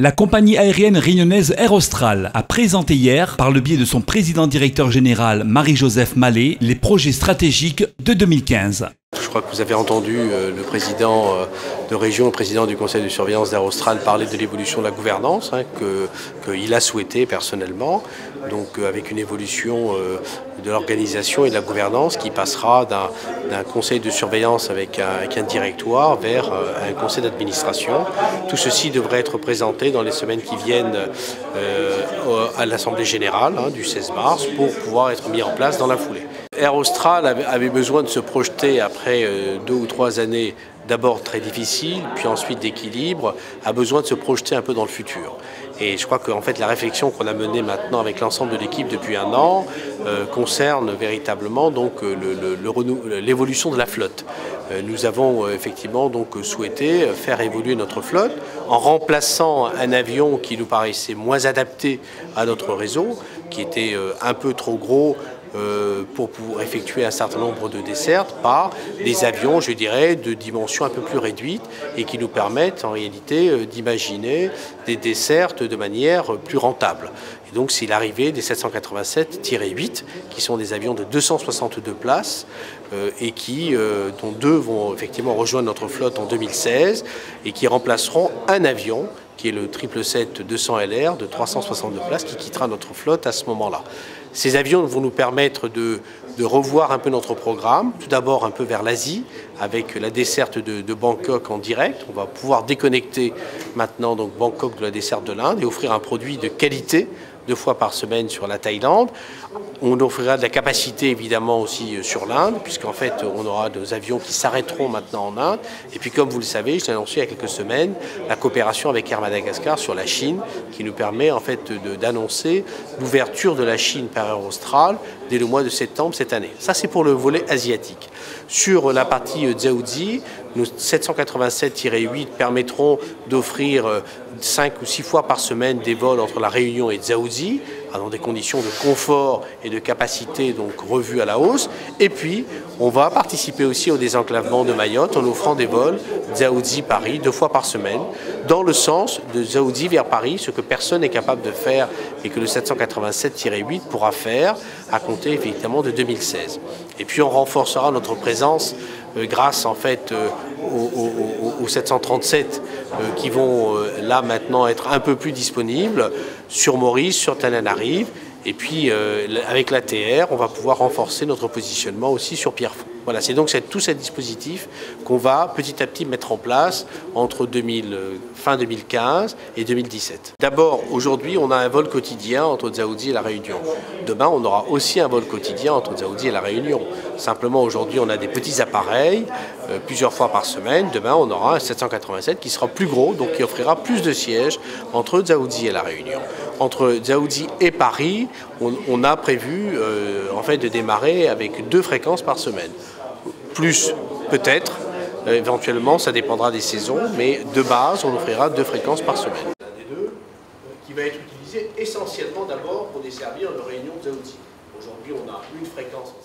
La compagnie aérienne réunionnaise Air Austral a présenté hier, par le biais de son président-directeur général Marie-Joseph Mallet, les projets stratégiques de 2015. Je crois que vous avez entendu le président de région, le président du conseil de surveillance d'Air Austral parler de l'évolution de la gouvernance, qu'il a souhaité personnellement, donc avec une évolution de l'organisation et de la gouvernance qui passera d'un conseil de surveillance avec un directoire vers un conseil d'administration. Tout ceci devrait être présenté dans les semaines qui viennent à l'Assemblée générale du 16 mars pour pouvoir être mis en place dans la foulée. Air Austral avait besoin de se projeter après 2 ou 3 années d'abord très difficiles, puis ensuite d'équilibre, a besoin de se projeter un peu dans le futur. Et je crois qu'en fait la réflexion qu'on a menée maintenant avec l'ensemble de l'équipe depuis 1 an concerne véritablement donc l'évolution de la flotte. Nous avons effectivement donc souhaité faire évoluer notre flotte en remplaçant un avion qui nous paraissait moins adapté à notre réseau, qui était un peu trop gros pour effectuer un certain nombre de dessertes par des avions, je dirais, de dimension un peu plus réduite et qui nous permettent en réalité d'imaginer des dessertes de manière plus rentable. Et donc c'est l'arrivée des 787-8 qui sont des avions de 262 places et dont 2 vont effectivement rejoindre notre flotte en 2016 et qui remplaceront un avion qui est le 777-200LR de 362 places qui quittera notre flotte à ce moment-là. Ces avions vont nous permettre de revoir un peu notre programme, tout d'abord un peu vers l'Asie, avec la desserte de Bangkok en direct. On va pouvoir déconnecter maintenant donc Bangkok de la desserte de l'Inde et offrir un produit de qualité 2 fois par semaine sur la Thaïlande. On offrira de la capacité évidemment aussi sur l'Inde, puisqu'en fait on aura des avions qui s'arrêteront maintenant en Inde. Et puis comme vous le savez, je l'ai annoncé il y a quelques semaines, la coopération avec Air Madagascar sur la Chine, qui nous permet en fait d'annoncer l'ouverture de la Chine par Air Austral dès le mois de septembre cette année. Ça c'est pour le volet asiatique. Sur la partie Dzaoudzi, nos 787-8 permettront d'offrir 5 ou 6 fois par semaine des vols entre la Réunion et Dzaoudzi, dans des conditions de confort et de capacité donc revues à la hausse. Et puis, on va participer aussi au désenclavement de Mayotte en offrant des vols Dzaoudzi-Paris 2 fois par semaine, dans le sens de Dzaoudzi vers Paris, ce que personne n'est capable de faire et que le 787-8 pourra faire à compter effectivement de 2016. Et puis, on renforcera notre présence grâce en fait aux 737 qui vont là maintenant être un peu plus disponibles sur Maurice, sur Tananarive. Et puis avec l'ATR, on va pouvoir renforcer notre positionnement aussi sur Pierrefonds. Voilà, c'est donc tout ce dispositif qu'on va petit à petit mettre en place entre fin 2015 et 2017. D'abord, aujourd'hui, on a un vol quotidien entre Dzaoudzi et La Réunion. Demain, on aura aussi un vol quotidien entre Dzaoudzi et La Réunion. Simplement, aujourd'hui, on a des petits appareils plusieurs fois par semaine. Demain, on aura un 787 qui sera plus gros, donc qui offrira plus de sièges entre Dzaoudzi et La Réunion. Entre Dzaoudzi et Paris, on a prévu en fait de démarrer avec 2 fréquences par semaine. Plus peut-être, éventuellement, ça dépendra des saisons, mais de base, on offrira 2 fréquences par semaine. L'un des 2 qui va être utilisé essentiellement d'abord pour desservir le Réunion Dzaoudzi. Aujourd'hui, on a une fréquence en